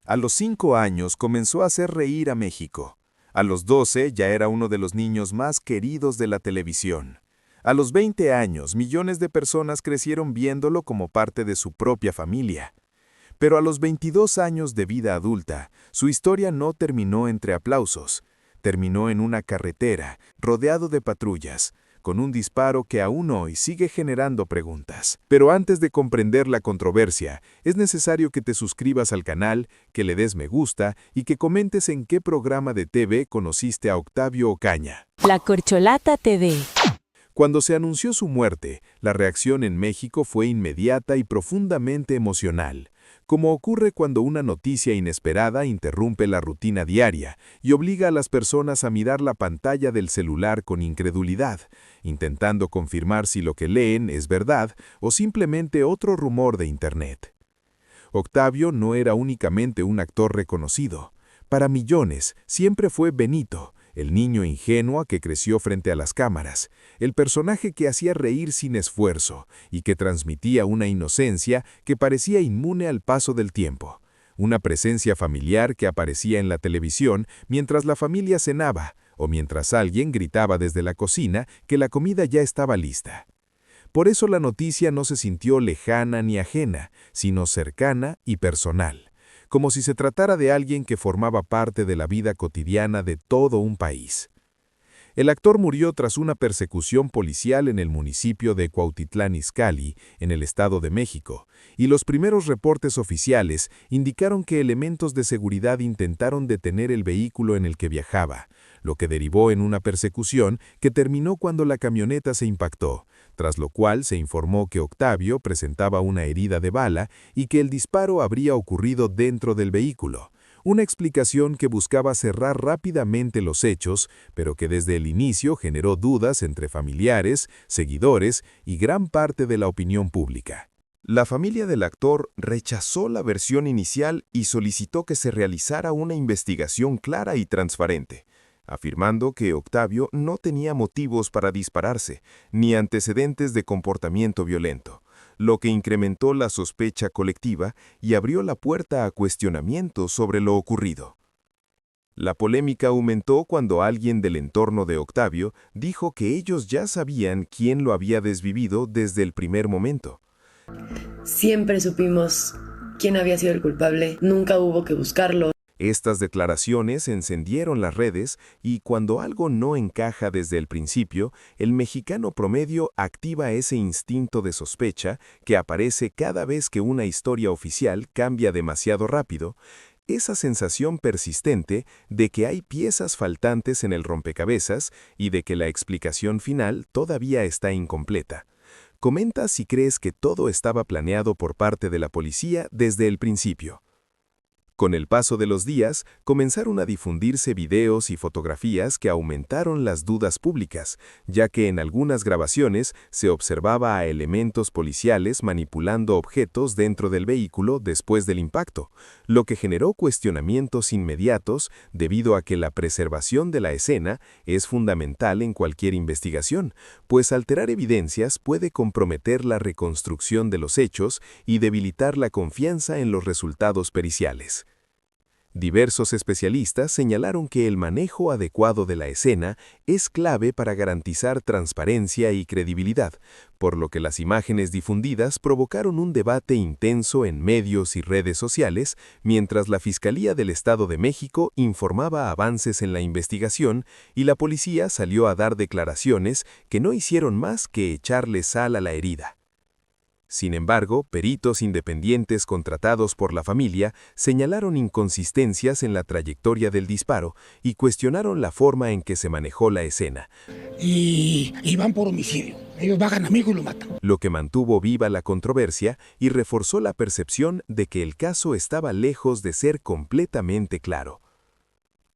A los 5 años comenzó a hacer reír a México. A los 12 ya era uno de los niños más queridos de la televisión. A los 20 años, millones de personas crecieron viéndolo como parte de su propia familia. Pero a los 22 años de vida adulta, su historia no terminó entre aplausos. Terminó en una carretera, rodeado de patrullas, con un disparo que aún hoy sigue generando preguntas. Pero antes de comprender la controversia, es necesario que te suscribas al canal, que le des me gusta y que comentes en qué programa de TV conociste a Octavio Ocaña. La Corcholata TV. Cuando se anunció su muerte, la reacción en México fue inmediata y profundamente emocional, como ocurre cuando una noticia inesperada interrumpe la rutina diaria y obliga a las personas a mirar la pantalla del celular con incredulidad, intentando confirmar si lo que leen es verdad o simplemente otro rumor de Internet. Octavio no era únicamente un actor reconocido. Para millones, siempre fue Benito, el niño ingenuo que creció frente a las cámaras, el personaje que hacía reír sin esfuerzo y que transmitía una inocencia que parecía inmune al paso del tiempo. Una presencia familiar que aparecía en la televisión mientras la familia cenaba o mientras alguien gritaba desde la cocina que la comida ya estaba lista. Por eso la noticia no se sintió lejana ni ajena, sino cercana y personal, como si se tratara de alguien que formaba parte de la vida cotidiana de todo un país. El actor murió tras una persecución policial en el municipio de Cuautitlán Izcalli, en el Estado de México, y los primeros reportes oficiales indicaron que elementos de seguridad intentaron detener el vehículo en el que viajaba, lo que derivó en una persecución que terminó cuando la camioneta se impactó, tras lo cual se informó que Octavio presentaba una herida de bala y que el disparo habría ocurrido dentro del vehículo. Una explicación que buscaba cerrar rápidamente los hechos, pero que desde el inicio generó dudas entre familiares, seguidores y gran parte de la opinión pública. La familia del actor rechazó la versión inicial y solicitó que se realizara una investigación clara y transparente, afirmando que Octavio no tenía motivos para dispararse, ni antecedentes de comportamiento violento, lo que incrementó la sospecha colectiva y abrió la puerta a cuestionamientos sobre lo ocurrido. La polémica aumentó cuando alguien del entorno de Octavio dijo que ellos ya sabían quién lo había desvivido desde el primer momento. Siempre supimos quién había sido el culpable, nunca hubo que buscarlo. Estas declaraciones encendieron las redes y cuando algo no encaja desde el principio, el mexicano promedio activa ese instinto de sospecha que aparece cada vez que una historia oficial cambia demasiado rápido, esa sensación persistente de que hay piezas faltantes en el rompecabezas y de que la explicación final todavía está incompleta. Comenta si crees que todo estaba planeado por parte de la policía desde el principio. Con el paso de los días, comenzaron a difundirse videos y fotografías que aumentaron las dudas públicas, ya que en algunas grabaciones se observaba a elementos policiales manipulando objetos dentro del vehículo después del impacto, lo que generó cuestionamientos inmediatos debido a que la preservación de la escena es fundamental en cualquier investigación, pues alterar evidencias puede comprometer la reconstrucción de los hechos y debilitar la confianza en los resultados periciales. Diversos especialistas señalaron que el manejo adecuado de la escena es clave para garantizar transparencia y credibilidad, por lo que las imágenes difundidas provocaron un debate intenso en medios y redes sociales, mientras la Fiscalía del Estado de México informaba avances en la investigación y la policía salió a dar declaraciones que no hicieron más que echarle sal a la herida. Sin embargo, peritos independientes contratados por la familia señalaron inconsistencias en la trayectoria del disparo y cuestionaron la forma en que se manejó la escena. Y van por homicidio. Ellos bajan a mi hijo y lo matan. Lo que mantuvo viva la controversia y reforzó la percepción de que el caso estaba lejos de ser completamente claro.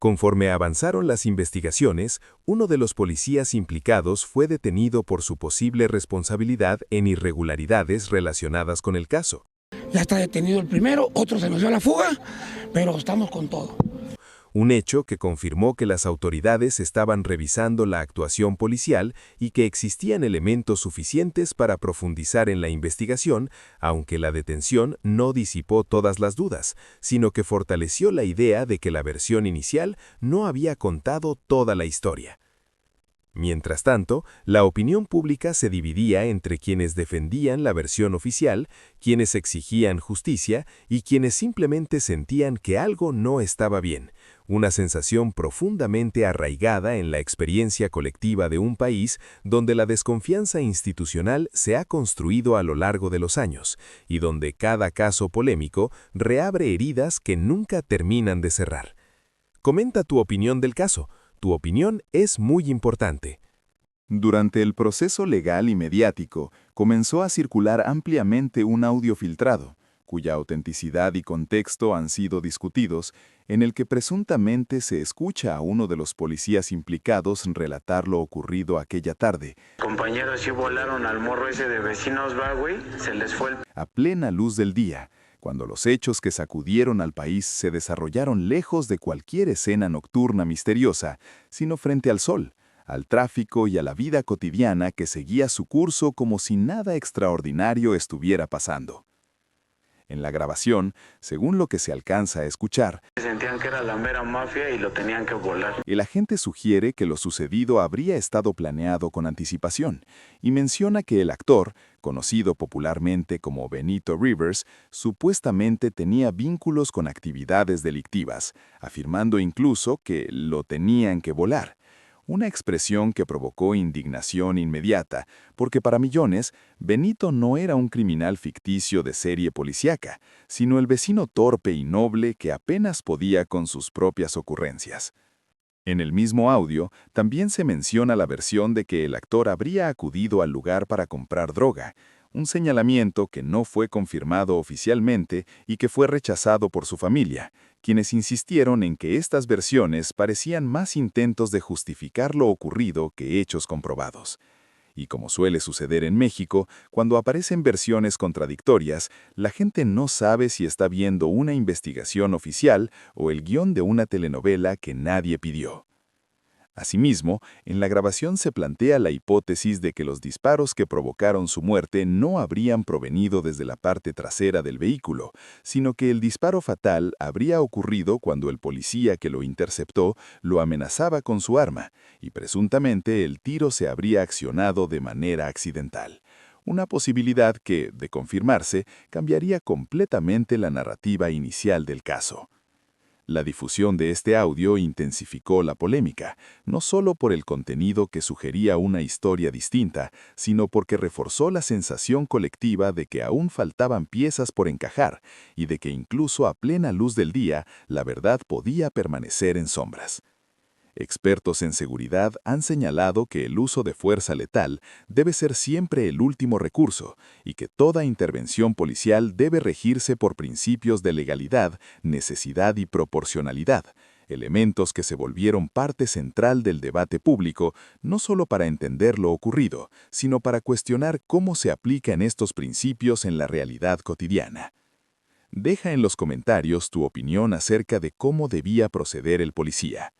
Conforme avanzaron las investigaciones, uno de los policías implicados fue detenido por su posible responsabilidad en irregularidades relacionadas con el caso. Ya está detenido el primero, otro se nos dio a la fuga, pero estamos con todo. un hecho que confirmó que las autoridades estaban revisando la actuación policial y que existían elementos suficientes para profundizar en la investigación, aunque la detención no disipó todas las dudas, sino que fortaleció la idea de que la versión inicial no había contado toda la historia. Mientras tanto, la opinión pública se dividía entre quienes defendían la versión oficial, quienes exigían justicia y quienes simplemente sentían que algo no estaba bien, una sensación profundamente arraigada en la experiencia colectiva de un país donde la desconfianza institucional se ha construido a lo largo de los años y donde cada caso polémico reabre heridas que nunca terminan de cerrar. Comenta tu opinión del caso. Tu opinión es muy importante. Durante el proceso legal y mediático, comenzó a circular ampliamente un audio filtrado, cuya autenticidad y contexto han sido discutidos, en el que presuntamente se escucha a uno de los policías implicados relatar lo ocurrido aquella tarde. Compañeros, sí volaron al morro ese de vecinos, va, güey, se les fue el... A plena luz del día, cuando los hechos que sacudieron al país se desarrollaron lejos de cualquier escena nocturna misteriosa, sino frente al sol, al tráfico y a la vida cotidiana que seguía su curso como si nada extraordinario estuviera pasando. En la grabación, según lo que se alcanza a escuchar, Sentían que era la mera mafia y lo tenían que volar. el agente sugiere que lo sucedido habría estado planeado con anticipación y menciona que el actor, conocido popularmente como Benito Rivers, supuestamente tenía vínculos con actividades delictivas, afirmando incluso que lo tenían que volar. Una expresión que provocó indignación inmediata, porque para millones, Benito no era un criminal ficticio de serie policíaca, sino el vecino torpe y noble que apenas podía con sus propias ocurrencias. En el mismo audio, también se menciona la versión de que el actor habría acudido al lugar para comprar droga, un señalamiento que no fue confirmado oficialmente y que fue rechazado por su familia, quienes insistieron en que estas versiones parecían más intentos de justificar lo ocurrido que hechos comprobados. Y como suele suceder en México, cuando aparecen versiones contradictorias, la gente no sabe si está viendo una investigación oficial o el guión de una telenovela que nadie pidió. Asimismo, en la grabación se plantea la hipótesis de que los disparos que provocaron su muerte no habrían provenido desde la parte trasera del vehículo, sino que el disparo fatal habría ocurrido cuando el policía que lo interceptó lo amenazaba con su arma, y presuntamente el tiro se habría accionado de manera accidental. Una posibilidad que, de confirmarse, cambiaría completamente la narrativa inicial del caso. La difusión de este audio intensificó la polémica, no solo por el contenido que sugería una historia distinta, sino porque reforzó la sensación colectiva de que aún faltaban piezas por encajar y de que incluso a plena luz del día la verdad podía permanecer en sombras. Expertos en seguridad han señalado que el uso de fuerza letal debe ser siempre el último recurso y que toda intervención policial debe regirse por principios de legalidad, necesidad y proporcionalidad, elementos que se volvieron parte central del debate público no solo para entender lo ocurrido, sino para cuestionar cómo se aplican estos principios en la realidad cotidiana. Deja en los comentarios tu opinión acerca de cómo debía proceder el policía.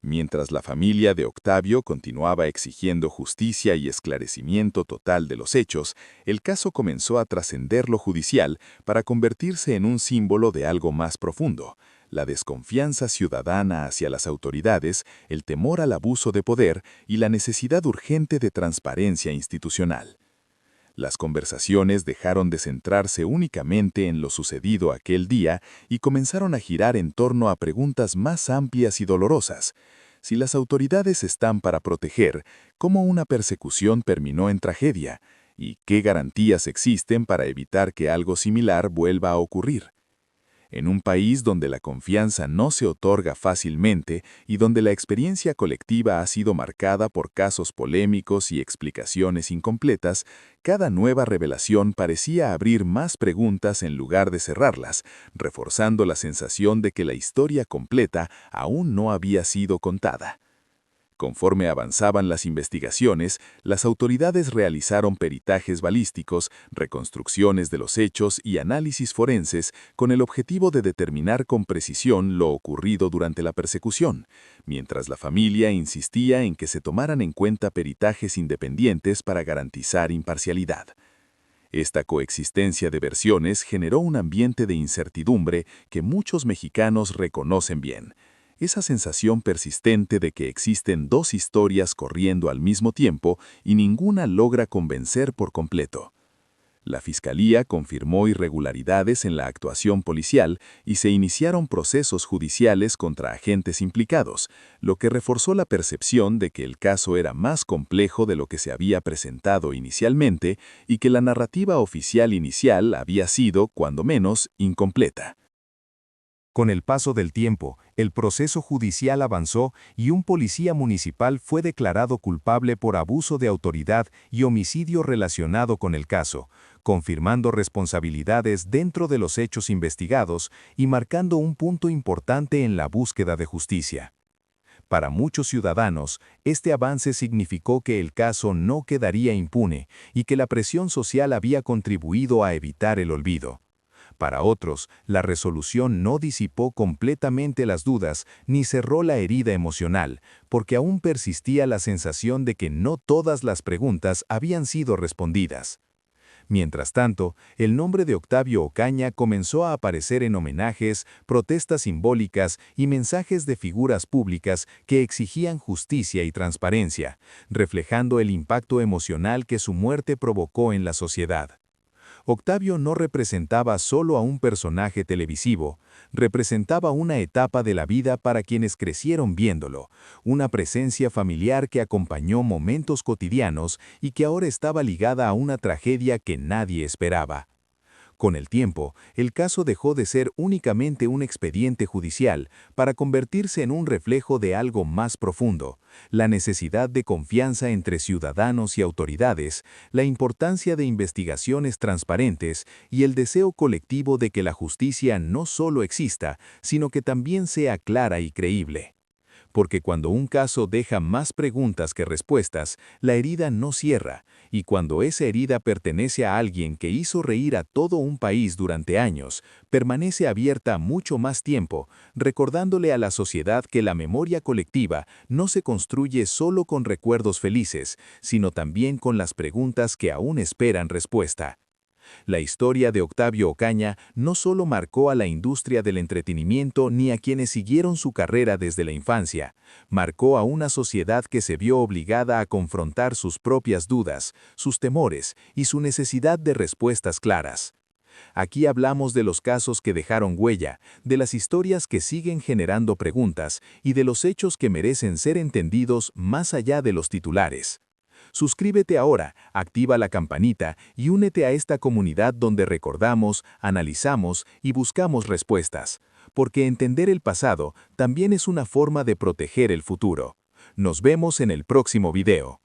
Mientras la familia de Octavio continuaba exigiendo justicia y esclarecimiento total de los hechos, el caso comenzó a trascender lo judicial para convertirse en un símbolo de algo más profundo: la desconfianza ciudadana hacia las autoridades, el temor al abuso de poder y la necesidad urgente de transparencia institucional. Las conversaciones dejaron de centrarse únicamente en lo sucedido aquel día y comenzaron a girar en torno a preguntas más amplias y dolorosas. Si las autoridades están para proteger, ¿cómo una persecución terminó en tragedia? ¿Y qué garantías existen para evitar que algo similar vuelva a ocurrir? En un país donde la confianza no se otorga fácilmente y donde la experiencia colectiva ha sido marcada por casos polémicos y explicaciones incompletas, cada nueva revelación parecía abrir más preguntas en lugar de cerrarlas, reforzando la sensación de que la historia completa aún no había sido contada. Conforme avanzaban las investigaciones, las autoridades realizaron peritajes balísticos, reconstrucciones de los hechos y análisis forenses con el objetivo de determinar con precisión lo ocurrido durante la persecución, mientras la familia insistía en que se tomaran en cuenta peritajes independientes para garantizar imparcialidad. Esta coexistencia de versiones generó un ambiente de incertidumbre que muchos mexicanos reconocen bien. Esa sensación persistente de que existen dos historias corriendo al mismo tiempo y ninguna logra convencer por completo. La Fiscalía confirmó irregularidades en la actuación policial y se iniciaron procesos judiciales contra agentes implicados, lo que reforzó la percepción de que el caso era más complejo de lo que se había presentado inicialmente y que la narrativa oficial inicial había sido, cuando menos, incompleta. Con el paso del tiempo, el proceso judicial avanzó y un policía municipal fue declarado culpable por abuso de autoridad y homicidio relacionado con el caso, confirmando responsabilidades dentro de los hechos investigados y marcando un punto importante en la búsqueda de justicia. Para muchos ciudadanos, este avance significó que el caso no quedaría impune y que la presión social había contribuido a evitar el olvido. Para otros, la resolución no disipó completamente las dudas ni cerró la herida emocional, porque aún persistía la sensación de que no todas las preguntas habían sido respondidas. Mientras tanto, el nombre de Octavio Ocaña comenzó a aparecer en homenajes, protestas simbólicas y mensajes de figuras públicas que exigían justicia y transparencia, reflejando el impacto emocional que su muerte provocó en la sociedad. Octavio no representaba solo a un personaje televisivo, representaba una etapa de la vida para quienes crecieron viéndolo, una presencia familiar que acompañó momentos cotidianos y que ahora estaba ligada a una tragedia que nadie esperaba. Con el tiempo, el caso dejó de ser únicamente un expediente judicial para convertirse en un reflejo de algo más profundo, la necesidad de confianza entre ciudadanos y autoridades, la importancia de investigaciones transparentes y el deseo colectivo de que la justicia no solo exista, sino que también sea clara y creíble. Porque cuando un caso deja más preguntas que respuestas, la herida no cierra, y cuando esa herida pertenece a alguien que hizo reír a todo un país durante años, permanece abierta mucho más tiempo, recordándole a la sociedad que la memoria colectiva no se construye solo con recuerdos felices, sino también con las preguntas que aún esperan respuesta. La historia de Octavio Ocaña no solo marcó a la industria del entretenimiento ni a quienes siguieron su carrera desde la infancia, marcó a una sociedad que se vio obligada a confrontar sus propias dudas, sus temores y su necesidad de respuestas claras. Aquí hablamos de los casos que dejaron huella, de las historias que siguen generando preguntas y de los hechos que merecen ser entendidos más allá de los titulares. Suscríbete ahora, activa la campanita y únete a esta comunidad donde recordamos, analizamos y buscamos respuestas, porque entender el pasado también es una forma de proteger el futuro. Nos vemos en el próximo video.